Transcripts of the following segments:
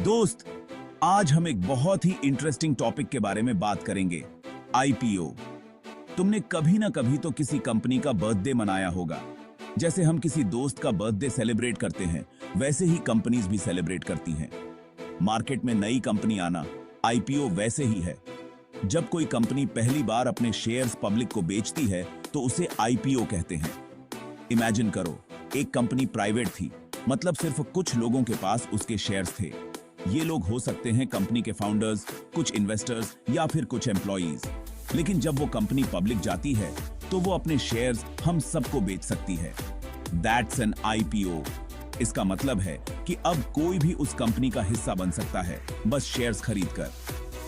दोस्त, आज हम एक बहुत ही इंटरेस्टिंग टॉपिक के बारे में बात करेंगे, आईपीओ। तुमने कभी ना कभी तो किसी कंपनी का बर्थडे मनाया होगा। जैसे हम किसी दोस्त का बर्थडे सेलिब्रेट करते हैं, वैसे ही कंपनीज भी सेलिब्रेट करती हैं। मार्केट में नई कंपनी आना, आईपीओ वैसे ही है। जब कोई कंपनी पहली बार अपने शेयर्स पब्लिक को बेचती है तो उसे आईपीओ कहते हैं। इमेजिन करो, एक कंपनी प्राइवेट थी, मतलब सिर्फ कुछ लोगों के पास उसके शेयर्स थे। ये लोग हो सकते हैं कंपनी के फाउंडर्स, कुछ इन्वेस्टर्स या फिर कुछ एम्प्लॉइज। लेकिन जब वो कंपनी पब्लिक जाती है तो वो अपने शेयर्स हम सबको बेच सकती है। That's an IPO. इसका मतलब है कि अब कोई भी उस कंपनी का हिस्सा बन सकता है, बस शेयर्स खरीदकर।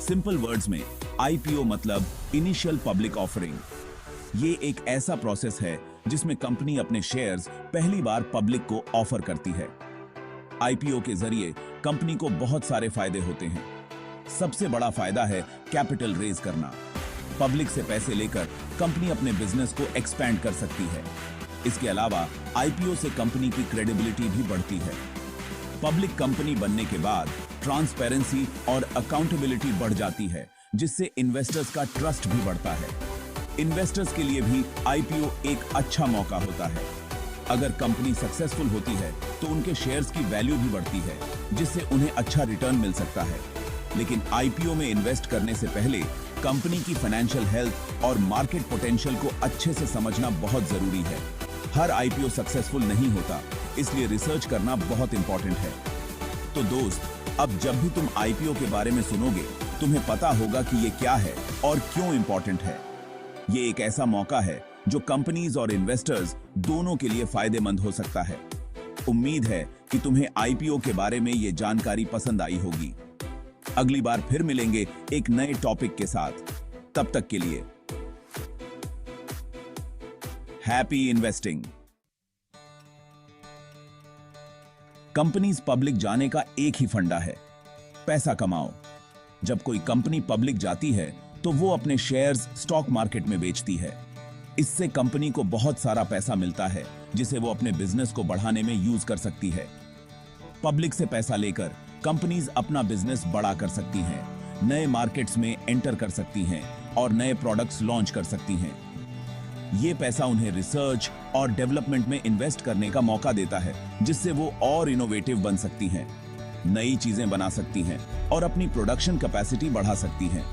सिंपल वर्ड्स में आईपीओ मतलब इनिशियल पब्लिक ऑफरिंग। ये एक ऐसा प्रोसेस है जिसमें कंपनी अपने शेयर्स पहली बार पब्लिक को ऑफर करती है। आईपीओ के जरिए कंपनी को बहुत सारे फायदे होते हैं। सबसे बड़ा फायदा है कैपिटल रेज करना। पब्लिक से पैसे लेकर कंपनी अपने बिजनेस को एक्सपैंड कर सकती है। इसके अलावा आईपीओ से कंपनी की क्रेडिबिलिटी भी बढ़ती है। पब्लिक कंपनी बनने के बाद ट्रांसपेरेंसी और अकाउंटेबिलिटी बढ़ जाती है, जिससे इन्वेस्टर्स का ट्रस्ट भी बढ़ता है। इन्वेस्टर्स के लिए भी आईपीओ एक अच्छा मौका होता है। अगर कंपनी सक्सेसफुल होती है तो उनके शेयर्स की वैल्यू भी बढ़ती है, जिससे उन्हें अच्छा रिटर्न मिल सकता है। लेकिन आईपीओ में इन्वेस्ट करने से पहले कंपनी की फाइनेंशियल हेल्थ और मार्केट पोटेंशियल को अच्छे से समझना बहुत जरूरी है। हर आईपीओ सक्सेसफुल नहीं होता, इसलिए रिसर्च करना बहुत इंपॉर्टेंट है। तो दोस्त, अब जब भी तुम आईपीओ के बारे में सुनोगे, तुम्हें पता होगा कि ये क्या है और क्यों इंपॉर्टेंट है। ये एक ऐसा मौका है जो कंपनीज और इन्वेस्टर्स दोनों के लिए फायदेमंद हो सकता है। उम्मीद है कि तुम्हें आईपीओ के बारे में ये जानकारी पसंद आई होगी। अगली बार फिर मिलेंगे एक नए टॉपिक के साथ। तब तक के लिए हैप्पी इन्वेस्टिंग। कंपनीज पब्लिक जाने का एक ही फंडा है, पैसा कमाओ। जब कोई कंपनी पब्लिक जाती है तो वो अपने शेयर्स स्टॉक मार्केट में बेचती है। इससे कंपनी को बहुत सारा पैसा मिलता है, जिसे वो अपने बिजनेस को बढ़ाने में यूज कर सकती है। पब्लिक से पैसा लेकर कंपनीज अपना बिजनेस बड़ा कर सकती हैं, नए मार्केट्स में एंटर कर सकती हैं और नए प्रोडक्ट्स लॉन्च कर सकती हैं। ये पैसा उन्हें रिसर्च और डेवलपमेंट में इन्वेस्ट करने का मौका देता है, जिससे वो और इनोवेटिव बन सकती हैं, नई चीजें बना सकती हैं और अपनी प्रोडक्शन कैपेसिटी बढ़ा सकती हैं।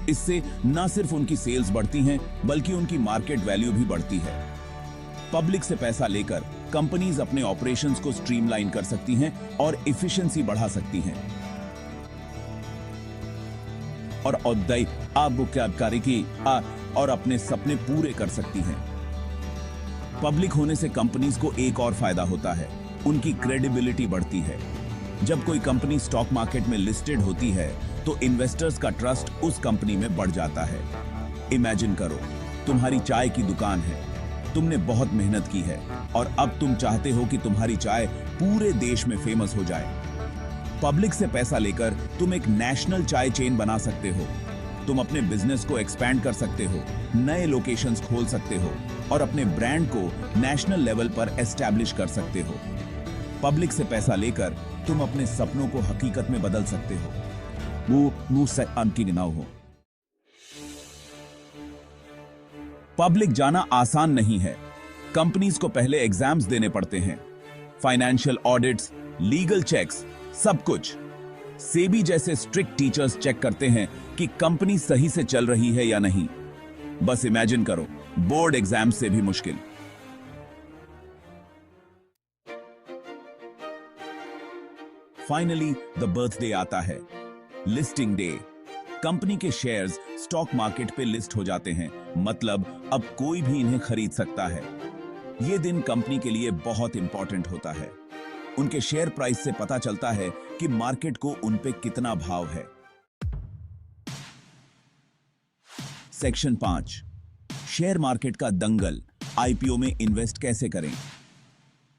इससे न सिर्फ उनकी सेल्स बढ़ती हैं, बल्कि उनकी मार्केट वैल्यू भी बढ़ती है। पब्लिक से पैसा लेकर कंपनीज अपने ऑपरेशंस को स्ट्रीमलाइन कर सकती हैं और एफिशिएंसी बढ़ा सकती हैं और औद्योगिक की और अपने सपने पूरे कर सकती हैं। पब्लिक होने से कंपनीज को एक और फायदा होता है, उनकी क्रेडिबिलिटी बढ़ती है। जब कोई कंपनी स्टॉक मार्केट में लिस्टेड होती है तो इन्वेस्टर्स का ट्रस्ट उस कंपनी में बढ़ जाता है। इमेजिन करो, तुम्हारी चाय की दुकान है, तुमने बहुत मेहनत की है और अब तुम चाहते हो कि तुम्हारी चाय पूरे देश में फेमस हो जाए। पब्लिक से पैसा लेकर तुम एक नेशनल चाय चेन बना सकते हो। तुम अपने बिजनेस को एक्सपैंड कर सकते हो, नए लोकेशंस खोल सकते हो और अपने ब्रांड को नेशनल लेवल पर एस्टैब्लिश कर सकते हो। पब्लिक से पैसा लेकर तुम अपने सपनों को हकीकत में बदल सकते हो। मुंह से अनकी गिनाओ हो। पब्लिक जाना आसान नहीं है। कंपनीज को पहले एग्जाम्स देने पड़ते हैं, फाइनेंशियल ऑडिट्स, लीगल चेक्स, सब कुछ। सेबी जैसे स्ट्रिक्ट टीचर्स चेक करते हैं कि कंपनी सही से चल रही है या नहीं। बस इमेजिन करो, बोर्ड एग्जाम से भी मुश्किल। फाइनली द बर्थडे आता है, लिस्टिंग डे। कंपनी के शेयर्स स्टॉक मार्केट पे लिस्ट हो जाते हैं, मतलब अब कोई भी इन्हें खरीद सकता है। यह दिन कंपनी के लिए बहुत इंपॉर्टेंट होता है। उनके शेयर प्राइस से पता चलता है कि मार्केट को उन पे कितना भाव है। सेक्शन 5, शेयर मार्केट का दंगल, आईपीओ में इन्वेस्ट कैसे करें।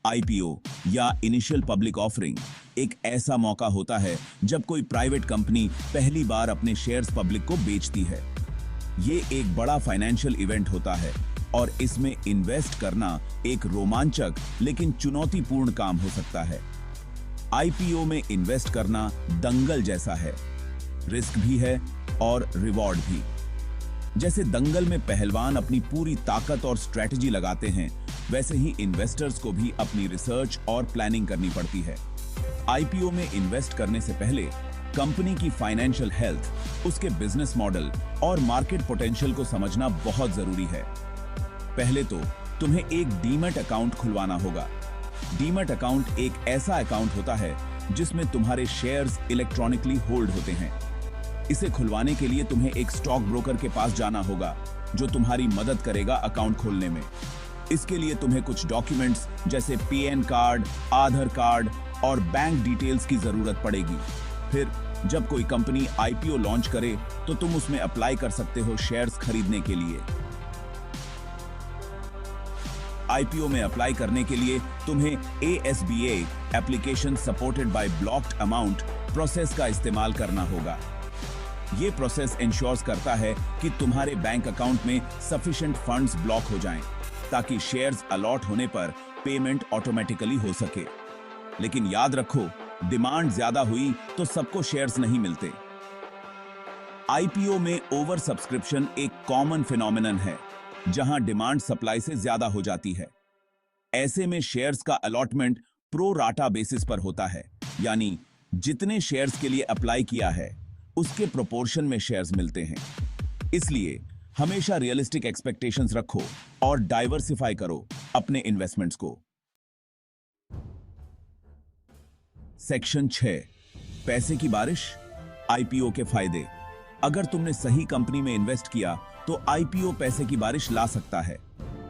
आईपीओ या इनिशियल पब्लिक ऑफरिंग एक ऐसा मौका होता है जब कोई प्राइवेट कंपनी पहली बार अपने शेयर्स पब्लिक को बेचती है। ये एक बड़ा फाइनेंशियल इवेंट होता है और इसमें इन्वेस्ट करना एक रोमांचक लेकिन चुनौतीपूर्ण काम हो सकता है। आईपीओ में इन्वेस्ट करना दंगल जैसा है। रिस्क भी है और रिवॉर्ड भी। जैसे दंगल में पहलवान अपनी पूरी ताकत और स्ट्रेटजी लगाते हैं, वैसे ही इन्वेस्टर्स को भी अपनी रिसर्च और प्लानिंग करनी पड़ती है। आईपीओ में इन्वेस्ट करने से पहले कंपनी की फाइनेंशियल हेल्थ, उसके बिजनेस मॉडल और मार्केट पोटेंशियल को समझना बहुत जरूरी है। पहले तो तुम्हें एक डीमैट अकाउंट खुलवाना होगा। डीमैट अकाउंट एक ऐसा अकाउंट होता है जिसमें तुम्हारे शेयर्स इलेक्ट्रॉनिकली होल्ड होते हैं। इसे खुलवाने के लिए तुम्हें एक स्टॉक ब्रोकर के पास जाना होगा, जो तुम्हारी मदद करेगा अकाउंट खोलने में। इसके लिए तुम्हें कुछ डॉक्यूमेंट्स जैसे पीएन कार्ड, आधार कार्ड और बैंक डिटेल्स की जरूरत पड़ेगी। फिर जब कोई कंपनी आईपीओ लॉन्च करे तो तुम उसमें अप्लाई कर सकते हो शेयर्स खरीदने के लिए। आईपीओ में अप्लाई करने के लिए तुम्हें ASBA application supported by blocked amount process का इस्तेमाल करना होगा। यह प्रोसेस इंश्योर्स करता है कि तुम्हारे बैंक अकाउंट में सफिशिएंट फंड्स ब्लॉक हो जाएं, ताकि शेयर्स अलॉट होने पर पेमेंट ऑटोमेटिकली हो सके। लेकिन याद रखो, डिमांड ज्यादा हुई तो सबको शेयर्स नहीं मिलते। आईपीओ में ओवर सब्सक्रिप्शन एक कॉमन फिनोमिनन है, जहां डिमांड सप्लाई से ज्यादा हो जाती है। ऐसे में शेयर्स का अलॉटमेंट प्रो राटा बेसिस पर होता है, यानी जितने शेयर्स के लिए अप्लाई किया है उसके प्रोपोर्शन में शेयर्स मिलते हैं। इसलिए हमेशा रियलिस्टिक एक्सपेक्टेशंस रखो और डाइवर्सिफाई करो अपने इन्वेस्टमेंट्स को। सेक्शन 6, पैसे की बारिश, आईपीओ के फायदे। अगर तुमने सही कंपनी में इन्वेस्ट किया तो आईपीओ पैसे की बारिश ला सकता है।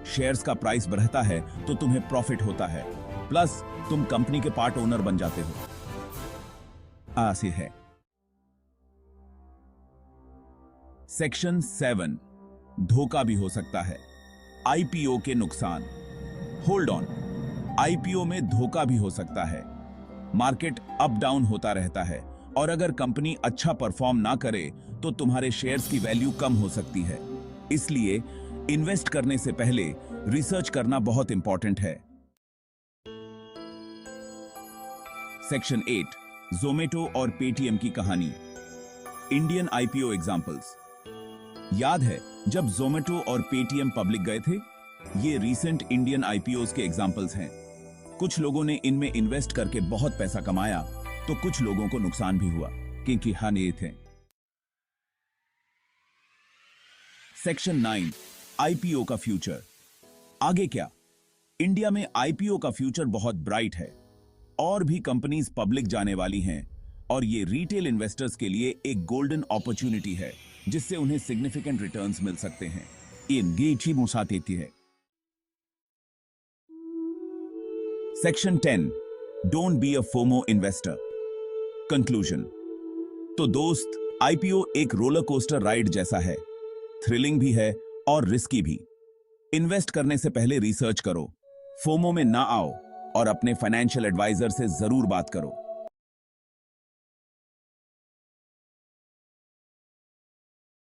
शेयर्स का प्राइस बढ़ता है तो तुम्हें प्रॉफिट होता है, प्लस तुम कंपनी के पार्ट ओनर बन जाते हो। ऐसे है। सेक्शन 7, धोखा भी हो सकता है। आईपीओ के नुकसान। होल्ड ऑन, आईपीओ में धोखा भी हो सकता है। मार्केट अप डाउन होता रहता है और अगर कंपनी अच्छा परफॉर्म ना करे तो तुम्हारे शेयर्स की वैल्यू कम हो सकती है। इसलिए इन्वेस्ट करने से पहले रिसर्च करना बहुत इंपॉर्टेंट है। सेक्शन 8, ज़ोमैटो और पेटीएम की कहानी। Indian IPO examples. याद है जब ज़ोमैटो और पेटीएम पब्लिक गए थे? ये रीसेंट इंडियन आईपीओज के एग्जांपल्स हैं। कुछ लोगों ने इनमें इन्वेस्ट करके बहुत पैसा कमाया, तो कुछ लोगों को नुकसान भी हुआ, क्योंकि हान ये थे। सेक्शन 9, आईपीओ का फ्यूचर। आगे क्या? इंडिया में आईपीओ का फ्यूचर बहुत ब्राइट है। और भी कंपनीज पब्लिक जाने वाली हैं और ये रिटेल इन्वेस्टर्स के लिए एक गोल्डन अपॉर्चुनिटी है, जिससे उन्हें सिग्निफिकेंट रिटर्न्स मिल सकते हैं। ये मुसा देती है। Section 10, don't be a FOMO investor. Conclusion. तो दोस्त, आईपीओ एक रोलर कोस्टर राइड जैसा है। थ्रिलिंग भी है और रिस्की भी। इन्वेस्ट करने से पहले रिसर्च करो, फोमो में ना आओ और अपने फाइनेंशियल एडवाइजर से जरूर बात करो।